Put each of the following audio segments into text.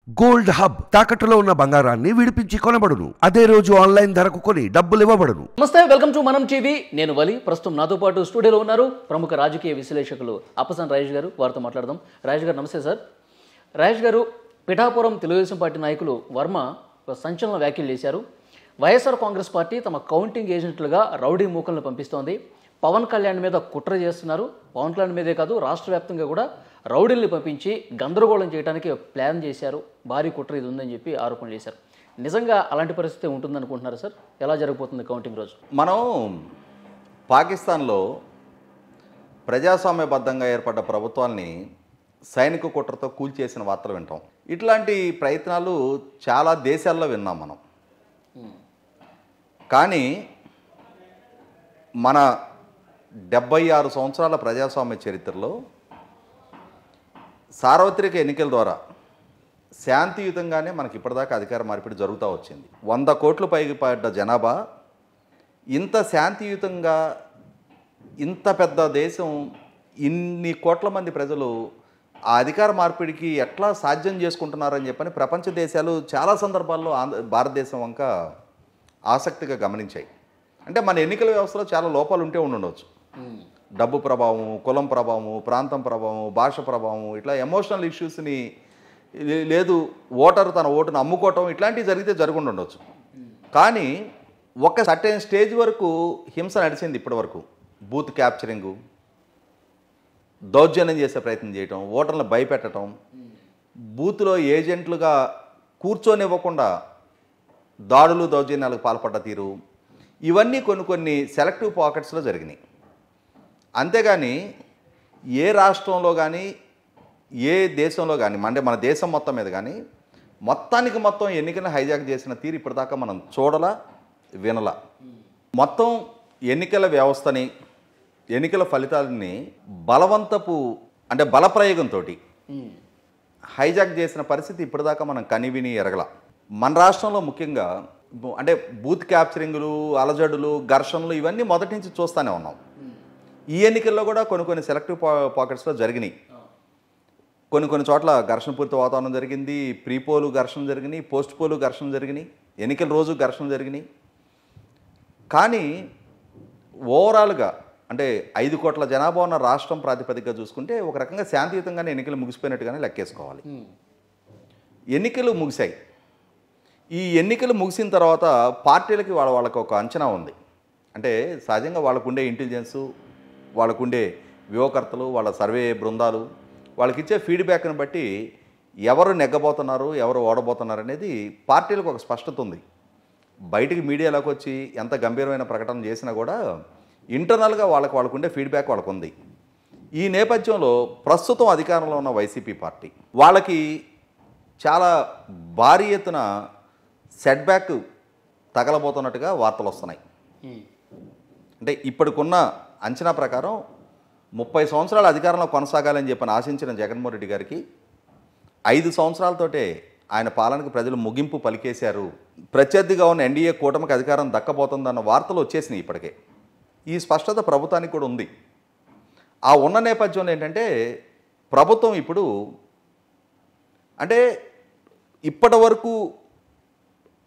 Gold hub తాకట్టులో ఉన్న బంగారాన్ని విడిపించి కొనబడును. అదే రోజు ఆన్లైన్ ధరకు కొని డబ్బులు ఇవ్వబడును. నమస్తే, వెల్కమ్ టు మనం టీవీ. నేను వలి. ప్రస్తుతం నాతో పాటు స్టూడియోలో ఉన్నారు ప్రముఖ రాజకీయ విశ్లేషకులు అప్పసాని రాజేష్ గారు. వారితో మాట్లాడదాం. రాజేష్ గారు నమస్తే సార్. రాజేష్ గారు, పిఠాపురం తెలుగుదేశం పార్టీ నాయకులు వర్మ సంచలన వ్యాఖ్యలు చేశారు. వైఎస్ఆర్ కాంగ్రెస్ పార్టీ తమ కౌంటింగ్ ఏజెంట్లుగా రౌడీ మూకలను పంపిస్తోంది. పవన్ కళ్యాణ్ మీద కుట్ర చేస్తున్నారు. పవన్ కళ్యాణ్ మీదే కాదు, రాష్ట్ర వ్యాప్తంగా కూడా రౌడీల్ని పంపించి గందరగోళం చేయడానికి ప్లాన్ చేశారు. భారీ కుట్ర ఇది ఉందని చెప్పి ఆరోపణలు చేశారు. నిజంగా అలాంటి పరిస్థితి ఉంటుందనుకుంటున్నారు సార్? ఎలా జరగబోతుంది కౌంటింగ్ రోజు? మనం పాకిస్తాన్లో ప్రజాస్వామ్యబద్ధంగా ఏర్పడ్డ ప్రభుత్వాన్ని సైనిక కుట్రతో కూల్చేసిన వార్తలు వింటాం. ఇట్లాంటి ప్రయత్నాలు చాలా దేశాల్లో విన్నాం మనం. కానీ మన 76 సంవత్సరాల ప్రజాస్వామ్య చరిత్రలో సార్వత్రిక ఎన్నికల ద్వారా శాంతియుతంగానే మనకి ఇప్పటిదాకా అధికార మార్పిడి జరుగుతూ వచ్చింది. 100 కోట్ల పైకి పడ్డ జనాభా ఇంత శాంతియుతంగా, ఇంత పెద్ద దేశం, ఇన్ని కోట్ల మంది ప్రజలు ఆ అధికార మార్పిడికి ఎట్లా సాధ్యం చేసుకుంటున్నారని చెప్పని ప్రపంచ దేశాలు చాలా సందర్భాల్లో భారతదేశం వంక ఆసక్తిగా గమనించాయి. అంటే మన ఎన్నికల వ్యవస్థలో చాలా లోపాలు ఉంటే ఉండవచ్చు. డబ్బు ప్రభావం, కులం ప్రభావం, ప్రాంతం ప్రభావం, భాష ప్రభావం, ఇట్లా ఎమోషనల్ ఇష్యూస్ని, లేదు ఓటరు తన ఓటును అమ్ముకోవటం, ఇట్లాంటివి జరిగితే జరుగుండొచ్చు. కానీ ఒక సర్టెన్ స్టేజ్ వరకు హింస నడిచింది. ఇప్పటి వరకు బూత్ క్యాప్చరింగు, దౌర్జన్యం చేసే ప్రయత్నం చేయటం, ఓటర్లను భయపెట్టడం, బూత్లో ఏజెంట్లుగా కూర్చొనివ్వకుండా దాడులు దౌర్జన్యాలకు పాల్పడ్డ తీరు, ఇవన్నీ కొన్ని సెలెక్టివ్ పాకెట్స్లో జరిగినాయి. అంతేగాని ఏ రాష్ట్రంలో కానీ, ఏ దేశంలో కానీ, అంటే మన దేశం మొత్తం మీద కానీ మొత్తానికి మొత్తం ఎన్నికలను హైజాక్ చేసిన తీరు ఇప్పటిదాకా మనం చూడలా, వినలా. మొత్తం ఎన్నికల వ్యవస్థని, ఎన్నికల ఫలితాలని బలవంతపు, అంటే బలప్రయోగంతో హైజాక్ చేసిన పరిస్థితి ఇప్పటిదాకా మనం కనివిని ఎరగల. మన రాష్ట్రంలో ముఖ్యంగా అంటే బూత్ క్యాప్చరింగ్లు, అలజడులు, ఘర్షణలు ఇవన్నీ మొదటి నుంచి చూస్తూనే ఉన్నాం. ఈ ఎన్నికల్లో కూడా కొన్ని సెలెక్టివ్ పాకెట్స్లో జరిగినాయి. కొన్ని చోట్ల ఘర్షణపూరిత వాతావరణం జరిగింది. ప్రీపోలు ఘర్షణ జరిగినాయి, పోస్ట్ పోలు ఘర్షణ జరిగినాయి, ఎన్నికల రోజు ఘర్షణ జరిగినాయి. కానీ ఓవరాల్గా అంటే 5 కోట్ల జనాభా ఉన్న రాష్ట్రం ప్రాతిపదికగా చూసుకుంటే ఒక రకంగా శాంతియుతంగానే ఎన్నికలు ముగిసిపోయినట్టుగానే లెక్కేసుకోవాలి. ఎన్నికలు ముగిశాయి. ఈ ఎన్నికలు ముగిసిన తర్వాత పార్టీలకి వాళ్ళకి ఒక అంచనా ఉంది. అంటే సహజంగా వాళ్ళకుండే ఇంటెలిజెన్సు, వాళ్ళకుండే వ్యూహకర్తలు, వాళ్ళ సర్వే బృందాలు, వాళ్ళకి ఇచ్చే ఫీడ్బ్యాక్ని బట్టి ఎవరు నెగ్గబోతున్నారు, ఎవరు ఓడబోతున్నారు అనేది పార్టీలకు ఒక స్పష్టత ఉంది. బయటికి మీడియాలోకి వచ్చి ఎంత గంభీరమైన ప్రకటన చేసినా కూడా ఇంటర్నల్గా వాళ్ళకుండే ఫీడ్బ్యాక్ వాళ్ళకు ఉంది. ఈ నేపథ్యంలో ప్రస్తుతం అధికారంలో ఉన్న వైసీపీ పార్టీ వాళ్ళకి చాలా భారీ ఎత్తున సెట్బ్యాక్ తగలబోతున్నట్టుగా వార్తలు వస్తున్నాయి. అంటే ఇప్పటికున్న అంచనా ప్రకారం 30 సంవత్సరాల అధికారంలో కొనసాగాలని చెప్పని ఆశించిన జగన్మోహన్ రెడ్డి గారికి 5 సంవత్సరాలతోటే ఆయన పాలనకు ప్రజలు ముగింపు పలికేశారు. ప్రత్యర్థిగా ఉన్న ఎన్డీఏ కూటమికి అధికారం దక్కబోతుందన్న వార్తలు వచ్చేసినాయి ఇప్పటికే. ఈ స్పష్టత ప్రభుత్వానికి కూడా ఉంది. ఆ ఉన్న నేపథ్యంలో ఏంటంటే ప్రభుత్వం ఇప్పుడు అంటే ఇప్పటి వరకు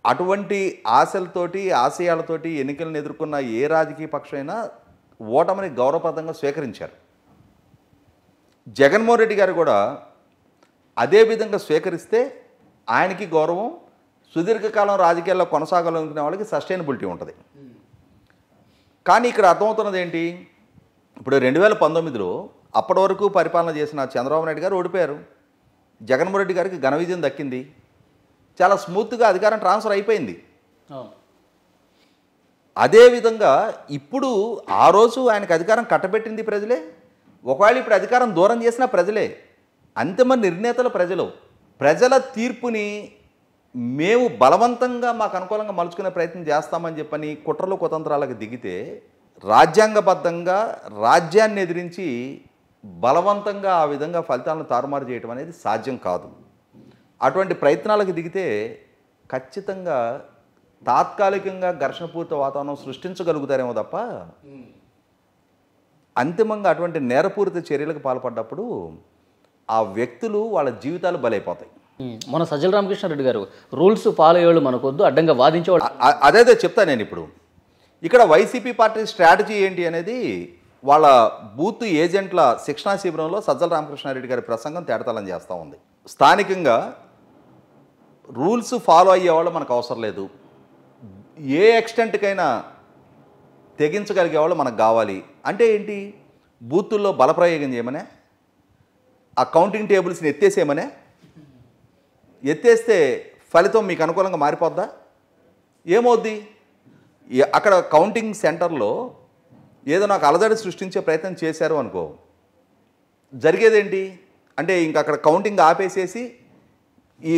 అటువంటి ఆశలతోటి, ఆశయాలతోటి ఎన్నికలను ఎదుర్కొన్న ఏ రాజకీయ పక్షమైనా ఓటమిని గౌరవప్రదంగా స్వీకరించారు. జగన్మోహన్ రెడ్డి గారు కూడా అదే విధంగా స్వీకరిస్తే ఆయనకి గౌరవం, సుదీర్ఘకాలం రాజకీయాల్లో కొనసాగాలనుకునే వాళ్ళకి సస్టైనబిలిటీ ఉంటుంది. కానీ ఇక్కడ అర్థమవుతున్నది ఏంటి? ఇప్పుడు 2019లో అప్పటి వరకు పరిపాలన చేసిన చంద్రబాబు నాయుడు గారు ఓడిపోయారు. జగన్మోహన్ రెడ్డి గారికి ఘన విజయం దక్కింది. చాలా స్మూత్గా అధికారం ట్రాన్స్ఫర్ అయిపోయింది. అదేవిధంగా ఇప్పుడు ఆ రోజు ఆయనకు అధికారం కట్టబెట్టింది ప్రజలే. ఒకవేళ ఇప్పుడు అధికారం దూరం చేసిన ప్రజలే. అంతిమ నిర్ణేతలు ప్రజలు. ప్రజల తీర్పుని మేము బలవంతంగా మాకు అనుకూలంగా మలుచుకునే ప్రయత్నం చేస్తామని చెప్పని కుట్రలు కుతంత్రాలకు దిగితే రాజ్యాంగబద్ధంగా రాజ్యాన్ని ఎదిరించి బలవంతంగా ఆ విధంగా ఫలితాలను తారుమారు చేయడం అనేది సాధ్యం కాదు. అటువంటి ప్రయత్నాలకు దిగితే ఖచ్చితంగా తాత్కాలికంగా ఘర్షణపూరిత వాతావరణం సృష్టించగలుగుతారేమో తప్ప అంతిమంగా అటువంటి నేరపూరిత చర్యలకు పాల్పడ్డప్పుడు ఆ వ్యక్తులు వాళ్ళ జీవితాలు బలైపోతాయి. మన సజ్జల రామకృష్ణారెడ్డి గారు రూల్స్ ఫాలో అయ్యేవాళ్ళు మనకొద్దు, అడ్డంగా వాదించేవాళ్ళు. అదేదో చెప్తా నేను ఇప్పుడు. ఇక్కడ వైసీపీ పార్టీ స్ట్రాటజీ ఏంటి అనేది వాళ్ళ బూత్ ఏజెంట్ల శిక్షణా శిబిరంలో సజ్జల రామకృష్ణారెడ్డి గారి ప్రసంగం తేటతలం చేస్తూ ఉంది. స్థానికంగా రూల్స్ ఫాలో అయ్యేవాళ్ళు మనకు అవసరం లేదు, ఏ ఎక్స్టెంట్కైనా తెగించగలిగే వాళ్ళు మనకు కావాలి. అంటే ఏంటి? బూతుల్లో బలప్రయోగం చేయమనే, ఆ కౌంటింగ్ టేబుల్స్ని ఎత్తేసేయమనే. ఎత్తేస్తే ఫలితం మీకు అనుకూలంగా మారిపోద్దా? ఏమవుద్ది? అక్కడ కౌంటింగ్ సెంటర్లో ఏదో నాకు అలజడి సృష్టించే ప్రయత్నం చేశారు అనుకో, జరిగేదేంటి అంటే ఇంక అక్కడ కౌంటింగ్ ఆపేసేసి ఈ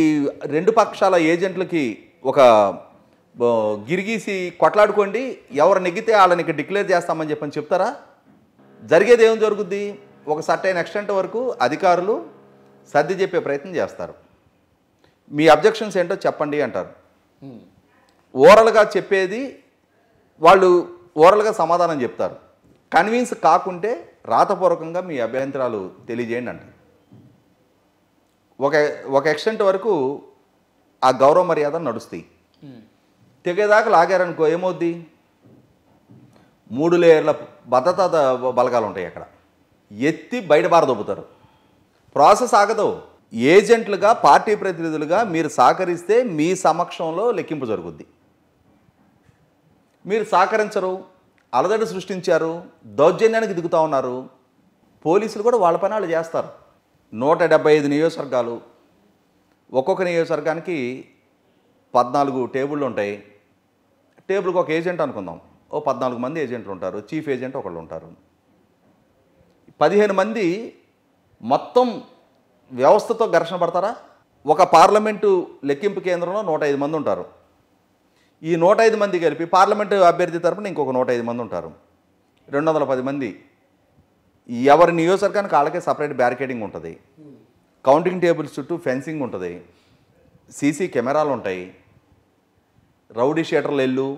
రెండు పక్షాల ఏజెంట్లకి ఒక గిరిగీసి కొట్లాడుకోండి, ఎవరు నెగ్గితే వాళ్ళని డిక్లేర్ చేస్తామని చెప్పని చెప్తారా? జరిగేది ఏం జరుగుద్ది? ఒక సర్టైన్ ఎక్స్టెంట్ వరకు అధికారులు సర్ది చెప్పే ప్రయత్నం చేస్తారు. మీ అబ్జెక్షన్స్ ఏంటో చెప్పండి అంటారు. ఓరల్గా చెప్పేది వాళ్ళు ఓరల్గా సమాధానం చెప్తారు. కన్విన్స్ కాకుంటే రాతపూర్వకంగా మీ అభ్యంతరాలు తెలియజేయండి అంటారు. ఒక ఎక్స్టెంట్ వరకు ఆ గౌరవ మర్యాద నడుస్తాయి. తెగేదాకా లాగారనుకో ఏమవుద్ది? 3 లేయర్ల భద్రతా బలగాలు ఉంటాయి అక్కడ, ఎత్తి బయట బారదొబ్బుతారు. ప్రాసెస్ ఆగదు. ఏజెంట్లుగా పార్టీ ప్రతినిధులుగా మీరు సహకరిస్తే మీ సమక్షంలో లెక్కింపు జరుగుద్ది. మీరు సహకరించరు, అలజడి సృష్టించారు, దౌర్జన్యానికి దిగుతూ ఉన్నారు, పోలీసులు కూడా వాళ్ళ పని వాళ్ళు చేస్తారు. 175 నియోజకవర్గాలు, ఒక్కొక్క నియోజకవర్గానికి 14 టేబుళ్ళు ఉంటాయి. టేబుల్కి ఒక ఏజెంట్ అనుకుందాం, 14 మంది ఏజెంట్లు ఉంటారు, చీఫ్ ఏజెంట్ ఒకళ్ళు ఉంటారు. 15 మంది మొత్తం వ్యవస్థతో ఘర్షణ పడతారా? ఒక పార్లమెంటు లెక్కింపు కేంద్రంలో 105 మంది ఉంటారు. ఈ 105 మంది కలిపి పార్లమెంటు అభ్యర్థి తరపున ఇంకొక 105 మంది ఉంటారు, 210 మంది. ఎవరి నియోజకవర్గానికి వాళ్ళకే సపరేట్ బ్యారికేడింగ్ ఉంటుంది, కౌంటింగ్ టేబుల్స్ చుట్టూ ఫెన్సింగ్ ఉంటుంది, సీసీ కెమెరాలు ఉంటాయి. రౌడీ షీటర్లు వెళ్ళు,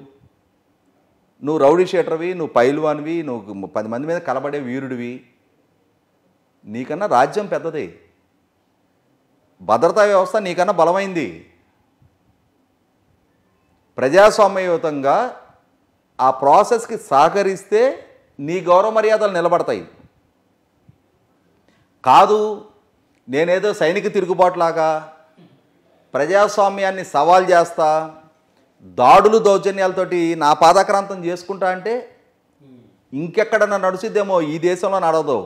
నువ్వు రౌడీ షీటర్వి, నువ్వు పైల్వాన్వి, నువ్వు 10 మంది మీద కలబడే వీరుడివి, నీకన్నా రాజ్యం పెద్దది, భద్రతా వ్యవస్థ నీకన్నా బలమైంది. ప్రజాస్వామ్యయుతంగా ఆ ప్రాసెస్కి సహకరిస్తే నీ గౌరవ మర్యాదలు నిలబడతాయి. కాదు నేనేదో సైనిక తిరుగుబాటులాగా ప్రజాస్వామ్యాన్ని సవాల్ చేస్తా, దాడులు దౌర్జన్యాలతోటి నా పాదాక్రాంతం చేసుకుంటా అంటే ఇంకెక్కడన్నా నడుచుద్దేమో, ఈ దేశంలో నడవదు,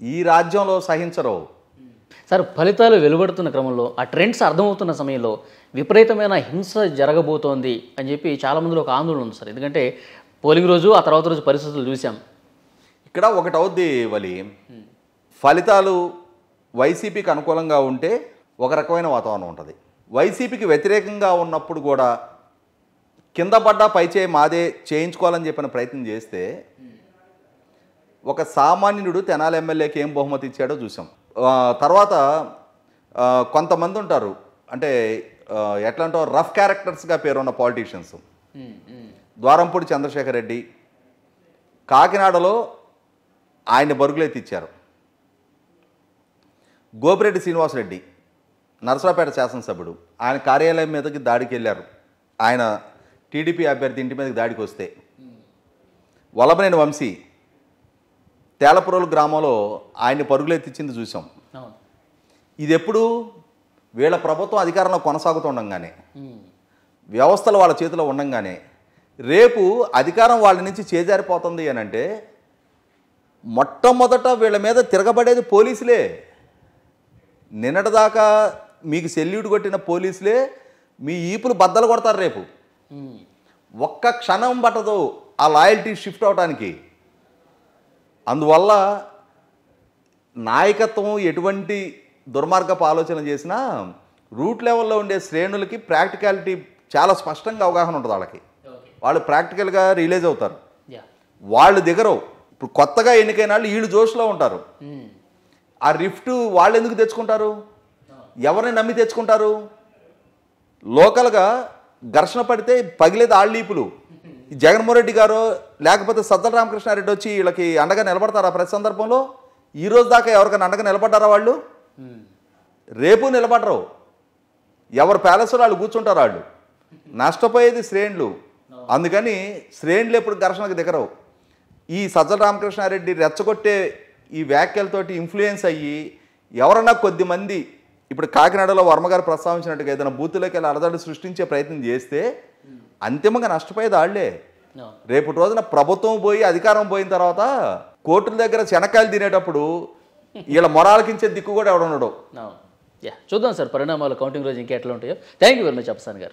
ఈ రాజ్యంలో సహించరు. సార్, ఫలితాలు వెలువడుతున్న క్రమంలో ఆ ట్రెండ్స్ అర్థమవుతున్న సమయంలో విపరీతమైన హింస జరగబోతోంది అని చెప్పి చాలామందిలో ఒక ఆందోళన ఉంది సార్. ఎందుకంటే పోలింగ్ రోజు ఆ తర్వాత రోజు పరిస్థితులు చూసాం. ఇక్కడ ఒకటి అవుద్ది వలి, ఫలితాలు వైసీపీకి అనుకూలంగా ఉంటే ఒక రకమైన వాతావరణం ఉంటుంది, వైసీపీకి వ్యతిరేకంగా ఉన్నప్పుడు కూడా కింద పడ్డా పైచేయి మాదే చేయించుకోవాలని చెప్పిన ప్రయత్నం చేస్తే ఒక సామాన్యుడు తెనాలి ఎమ్మెల్యేకి ఏం బహుమతి ఇచ్చాడో చూసాం. తర్వాత కొంతమంది ఉంటారు, అంటే ఎట్లా అంటారు, రఫ్ క్యారెక్టర్స్గా పేరున్న పాలిటీషియన్స్. ద్వారంపూడి చంద్రశేఖర్ రెడ్డి కాకినాడలో ఆయన బరుగులెత్తిచ్చారు. గోపిరెడ్డి శ్రీనివాసరెడ్డి నరసరావుపేట శాసనసభ్యుడు, ఆయన కార్యాలయం మీదకి దాడికి వెళ్ళారు. ఆయన టీడీపీ అభ్యర్థి ఇంటి మీదకి దాడికి వస్తే వల్లభనేని వంశీ తేలపురోలు గ్రామంలో ఆయన్ని పరుగులెత్తించింది చూసాం. ఇది ఎప్పుడు? వీళ్ళ ప్రభుత్వం అధికారంలో కొనసాగుతుండగానే, వ్యవస్థలు వాళ్ళ చేతిలో ఉండంగానే. రేపు అధికారం వాళ్ళ నుంచి చేజారిపోతుంది అని అంటే మొట్టమొదట వీళ్ళ మీద తిరగబడేది పోలీసులే. నిన్నటిదాకా మీకు సెల్యూట్ కొట్టిన పోలీసులే మీ ఈపులు బద్దలు కొడతారు రేపు. ఒక్క క్షణం పట్టదు ఆ లాయల్టీ షిఫ్ట్ అవడానికి. అందువల్ల నాయకత్వం ఎటువంటి దుర్మార్గపు ఆలోచన చేసినా రూట్ లెవెల్లో ఉండే శ్రేణులకి ప్రాక్టికాలిటీ చాలా స్పష్టంగా అవగాహన ఉంటుంది. వాళ్ళకి వాళ్ళు ప్రాక్టికల్గా రిలీజ్ అవుతారు. వాళ్ళు దిగరు. ఇప్పుడు కొత్తగా ఎన్నికైన వాళ్ళు వీళ్ళు జోష్లో ఉంటారు. ఆ రిఫ్ట్ వాళ్ళు ఎందుకు తెచ్చుకుంటారు? ఎవరిని నమ్మి తెచ్చుకుంటారు? లోకల్గా ఘర్షణ పడితే పగిలేది ఆళ్ళీపులు. జగన్మోహన్ రెడ్డి గారు లేకపోతే సజ్జల రామకృష్ణారెడ్డి వచ్చి వీళ్ళకి అండగా నిలబడతారా ప్రతి సందర్భంలో? ఈ రోజు దాకా ఎవరికైనా అండగా నిలబడ్డారా వాళ్ళు? రేపు నిలబడరు. ఎవరు ప్యాలెస్లో వాళ్ళు కూర్చుంటారు, వాళ్ళు నష్టపోయేది శ్రేణులు. అందుకని శ్రేణులు ఎప్పుడు ఘర్షణకు దిగరవు. ఈ సజ్జల రామకృష్ణారెడ్డి రెచ్చగొట్టే ఈ వ్యాఖ్యలతోటి ఇన్ఫ్లుయెన్స్ అయ్యి ఎవరన్నా కొద్దిమంది ఇప్పుడు కాకినాడలో వర్మగారు ప్రస్తావించినట్టుగా ఏదైనా బూతులోకి వెళ్ళి అలజడి సృష్టించే ప్రయత్నం చేస్తే అంతిమంగా నష్టపోయేది వాళ్ళే. రేపటి రోజున ప్రభుత్వం పోయి అధికారం పోయిన తర్వాత కోర్టుల దగ్గర శనక్కాయలు తినేటప్పుడు వీళ్ళ మొరాలకించే దిక్కు కూడా ఎవడున్నాడు. చూద్దాం సార్ పరిణామాలు కౌంటింగ్ రోజు ఇంకా ఎట్లా ఉంటాయో. Thank you very much Epson గారు.